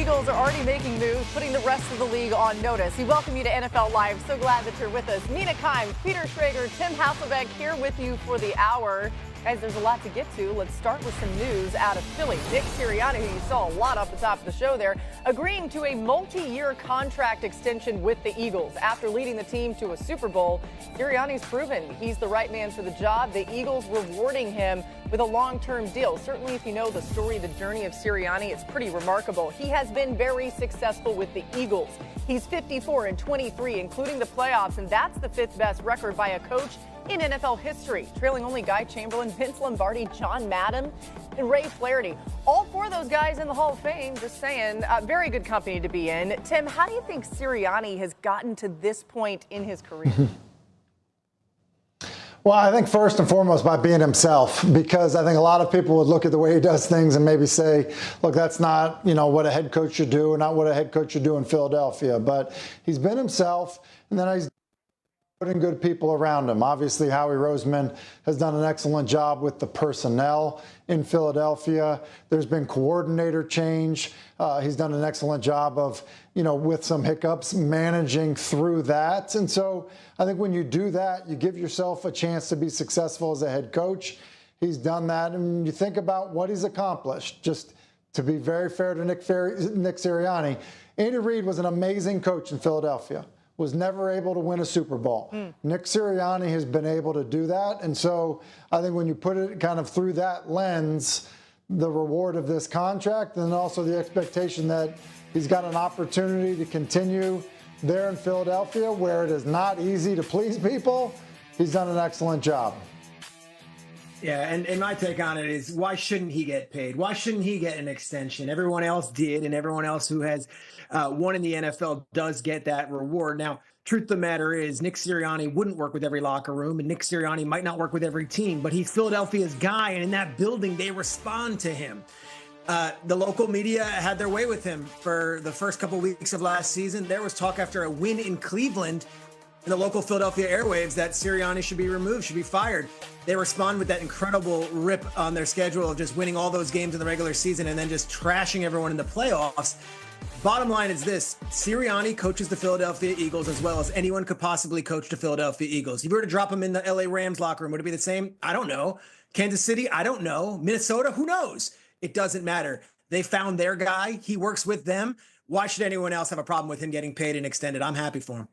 Eagles are already making moves, putting the rest of the league on notice. We welcome you to NFL Live. So glad that you're with us. Mina Kimes, Peter Schrager, Tim Hasselbeck here with you for the hour. Guys, there's a lot to get to. Let's start with some news out of Philly. Nick Sirianni, who you saw a lot off the top of the show there, agreeing to a multi-year contract extension with the Eagles. After leading the team to a Super Bowl, Sirianni's proven he's the right man for the job. The Eagles rewarding him with a long-term deal. Certainly, if you know the story, the journey of Sirianni, it's pretty remarkable. He has been very successful with the Eagles. He's 54-23, including the playoffs, and that's the fifth best record by a coach in NFL history, trailing only Guy Chamberlain, Vince Lombardi, John Madden, and Ray Flaherty. All four of those guys in the Hall of Fame, just saying, very good company to be in. Tim, how do you think Sirianni has gotten to this point in his career? Well, I think first and foremost by being himself, because I think a lot of people would look at the way he does things and maybe say, look, that's not, what a head coach should do, or not what a head coach should do in Philadelphia. But he's been himself, and then he's putting good people around him. Obviously, Howie Roseman has done an excellent job with the personnel in Philadelphia. There's been coordinator change. He's done an excellent job of, with some hiccups, managing through that. And so I think when you do that, you give yourself a chance to be successful as a head coach. He's done that. And you think about what he's accomplished. Just to be very fair to Nick Sirianni, Andy Reid was an amazing coach in Philadelphia. Was never able to win a Super Bowl. Nick Sirianni has been able to do that. And so I think when you put it kind of through that lens, the reward of this contract, and also the expectation that he's got an opportunity to continue there in Philadelphia, where it is not easy to please people, he's done an excellent job. Yeah, and my take on it is, why shouldn't he get paid? Why shouldn't he get an extension? Everyone else did, and everyone else who has won in the NFL does get that reward. Now, truth of the matter is, Nick Sirianni wouldn't work with every locker room, and Nick Sirianni might not work with every team, but he's Philadelphia's guy, and in that building, they respond to him. The local media had their way with him for the first couple weeks of last season. There was talk after a win in Cleveland in the local Philadelphia airwaves that Sirianni should be removed, should be fired. They respond with that incredible rip on their schedule of just winning all those games in the regular season and then just trashing everyone in the playoffs. Bottom line is this: Sirianni coaches the Philadelphia Eagles as well as anyone could possibly coach the Philadelphia Eagles. If you were to drop him in the LA Rams locker room, would it be the same? I don't know. Kansas City? I don't know. Minnesota? Who knows? It doesn't matter. They found their guy. He works with them. Why should anyone else have a problem with him getting paid and extended? I'm happy for him.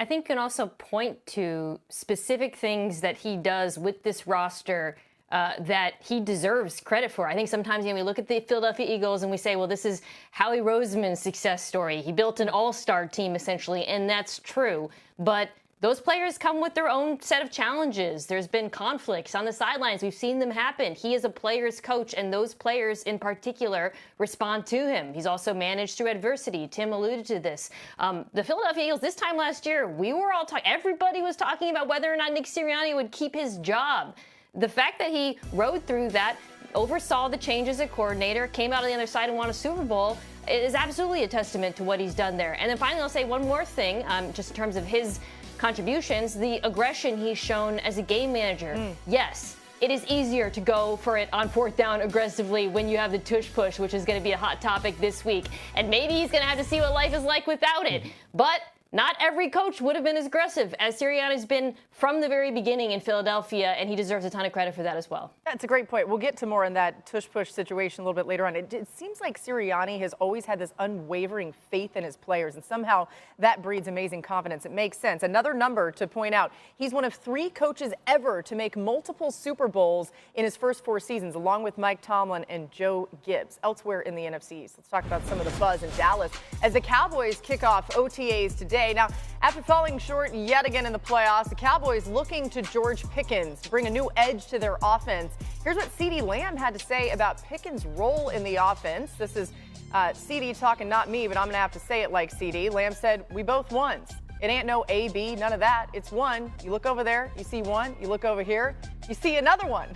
I think you can also point to specific things that he does with this roster that he deserves credit for. I think sometimes we look at the Philadelphia Eagles and we say, well, this is Howie Roseman's success story. He built an all-star team, essentially, and that's true. But those players come with their own set of challenges. There's been conflicts on the sidelines. We've seen them happen. He is a player's coach, and those players in particular respond to him. He's also managed through adversity. Tim alluded to this. The Philadelphia Eagles, this time last year, we were all talking, everybody was talking about whether or not Nick Sirianni would keep his job. The fact that he rode through that, oversaw the changes at coordinator, came out on the other side and won a Super Bowl, is absolutely a testament to what he's done there. And then finally, I'll say one more thing, just in terms of his contributions, the aggression he's shown as a game manager. Yes, it is easier to go for it on fourth down aggressively when you have the tush push, which is going to be a hot topic this week. And maybe he's going to have to see what life is like without it. But not every coach would have been as aggressive as Sirianni's been from the very beginning in Philadelphia, and he deserves a ton of credit for that as well. That's a great point. We'll get to more on that tush-push situation a little bit later on. It seems like Sirianni has always had this unwavering faith in his players, and somehow that breeds amazing confidence. It makes sense. Another number to point out, he's one of 3 coaches ever to make multiple Super Bowls in his first 4 seasons, along with Mike Tomlin and Joe Gibbs. Elsewhere in the NFC East, let's talk about some of the buzz in Dallas as the Cowboys kick off OTAs today. Now, after falling short yet again in the playoffs, the Cowboys looking to George Pickens to bring a new edge to their offense. Here's what CeeDee Lamb had to say about Pickens' role in the offense. This is CeeDee talking, not me, but I'm going to have to say it like CeeDee. Lamb said, "We both won. It ain't no A, B, none of that. It's one. You look over there, you see one. You look over here, you see another one."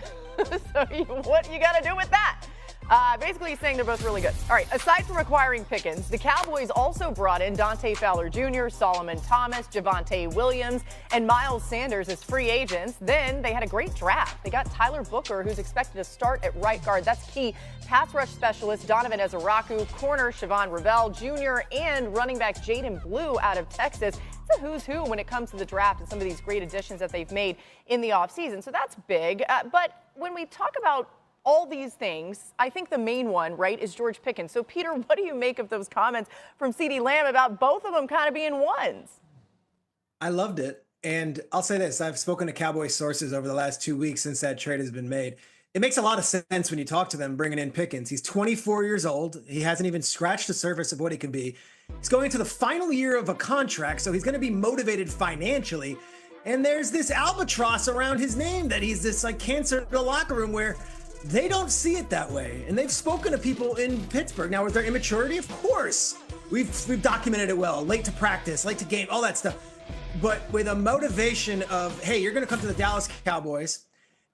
So what you got to do with that? Basically, he's saying they're both really good. All right, aside from acquiring Pickens, the Cowboys also brought in Dante Fowler Jr., Solomon Thomas, Javonte Williams, and Miles Sanders as free agents. Then they had a great draft. They got Tyler Booker, who's expected to start at right guard. That's key. Pass rush specialist Donovan Ezeraku, corner Siobhan Ravel Jr., and running back Jayden Blue out of Texas. It's a who's who when it comes to the draft and some of these great additions that they've made in the offseason. So that's big. But when we talk about all these things, I think the main one, right, is George Pickens. So, Peter, what do you make of those comments from CeeDee Lamb about both of them kind of being ones? I loved it. And I'll say this. I've spoken to Cowboy sources over the last 2 weeks since that trade has been made. It makes a lot of sense when you talk to them bringing in Pickens. He's 24 years old. He hasn't even scratched the surface of what he can be. He's going into the final year of a contract, so he's going to be motivated financially. And there's this albatross around his name that he's this like cancer in the locker room where they don't see it that way. And they've spoken to people in Pittsburgh. Now, with their immaturity, of course, we've documented it well. Late to practice, late to game, all that stuff. But with a motivation of, hey, you're going to come to the Dallas Cowboys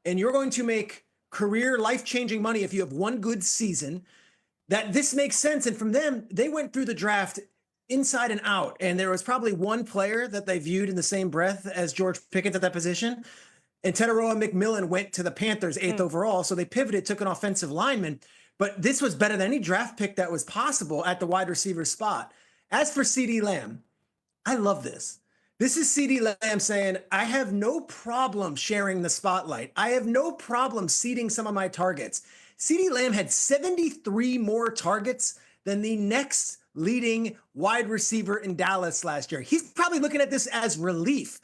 and you're going to make career life-changing money if you have one good season, that this makes sense. And from them, they went through the draft inside and out. And there was probably one player that they viewed in the same breath as George Pickens at that position. And Teteroa McMillan went to the Panthers 8th overall. So they pivoted, took an offensive lineman. But this was better than any draft pick that was possible at the wide receiver spot. As for CeeDee Lamb, I love this. This is CeeDee Lamb saying, I have no problem sharing the spotlight. I have no problem seeding some of my targets. CeeDee Lamb had 73 more targets than the next leading wide receiver in Dallas last year. He's probably looking at this as relief.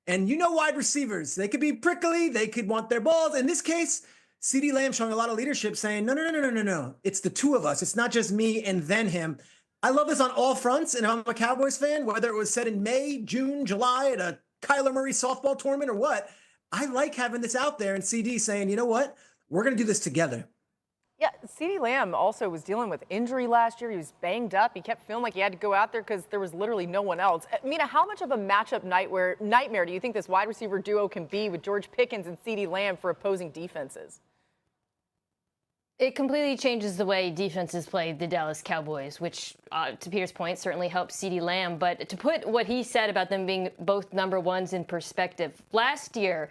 And you know wide receivers, they could be prickly, they could want their balls. In this case, CeeDee Lamb showing a lot of leadership saying, no. It's the two of us. It's not just me and then him. I love this on all fronts, and I'm a Cowboys fan, whether it was said in May, June, July at a Kyler Murray softball tournament or what. I like having this out there and CD saying, you know what? We're going to do this together. Yeah, CeeDee Lamb also was dealing with injury last year. He was banged up. He kept feeling like he had to go out there because there was literally no one else. Mina, how much of a matchup nightmare do you think this wide receiver duo can be with George Pickens and CeeDee Lamb for opposing defenses? It completely changes the way defenses play the Dallas Cowboys, which, to Peter's point, certainly helps CeeDee Lamb. But to put what he said about them being both number ones in perspective, last year,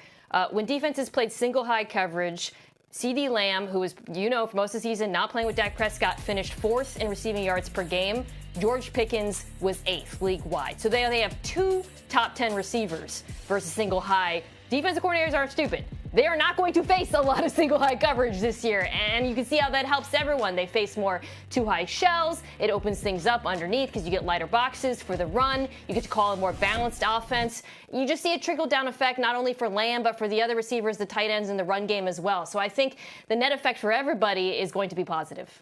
when defenses played single high coverage, CeeDee Lamb, who was, for most of the season not playing with Dak Prescott, finished 4th in receiving yards per game. George Pickens was 8th league-wide. So they have 2 top 10 receivers versus single high. Defensive coordinators aren't stupid. They are not going to face a lot of single high coverage this year, and you can see how that helps everyone. They face more 2 high shells. It opens things up underneath because you get lighter boxes for the run. You get to call a more balanced offense. You just see a trickle-down effect not only for Lamb, but for the other receivers, the tight ends, and the run game as well. So I think the net effect for everybody is going to be positive.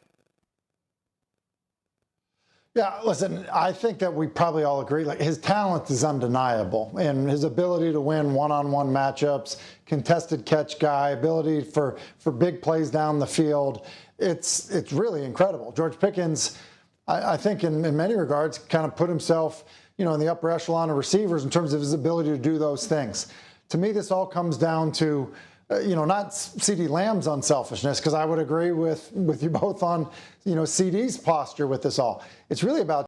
Yeah, listen, I think that we probably all agree, like his talent is undeniable and his ability to win one-on-one matchups, contested catch guy, ability for big plays down the field. It's really incredible. George Pickens, I think in many regards, kind of put himself, in the upper echelon of receivers in terms of his ability to do those things. To me, this all comes down to not CeeDee Lamb's unselfishness, because I would agree with you both on, CeeDee's posture with this all. It's really about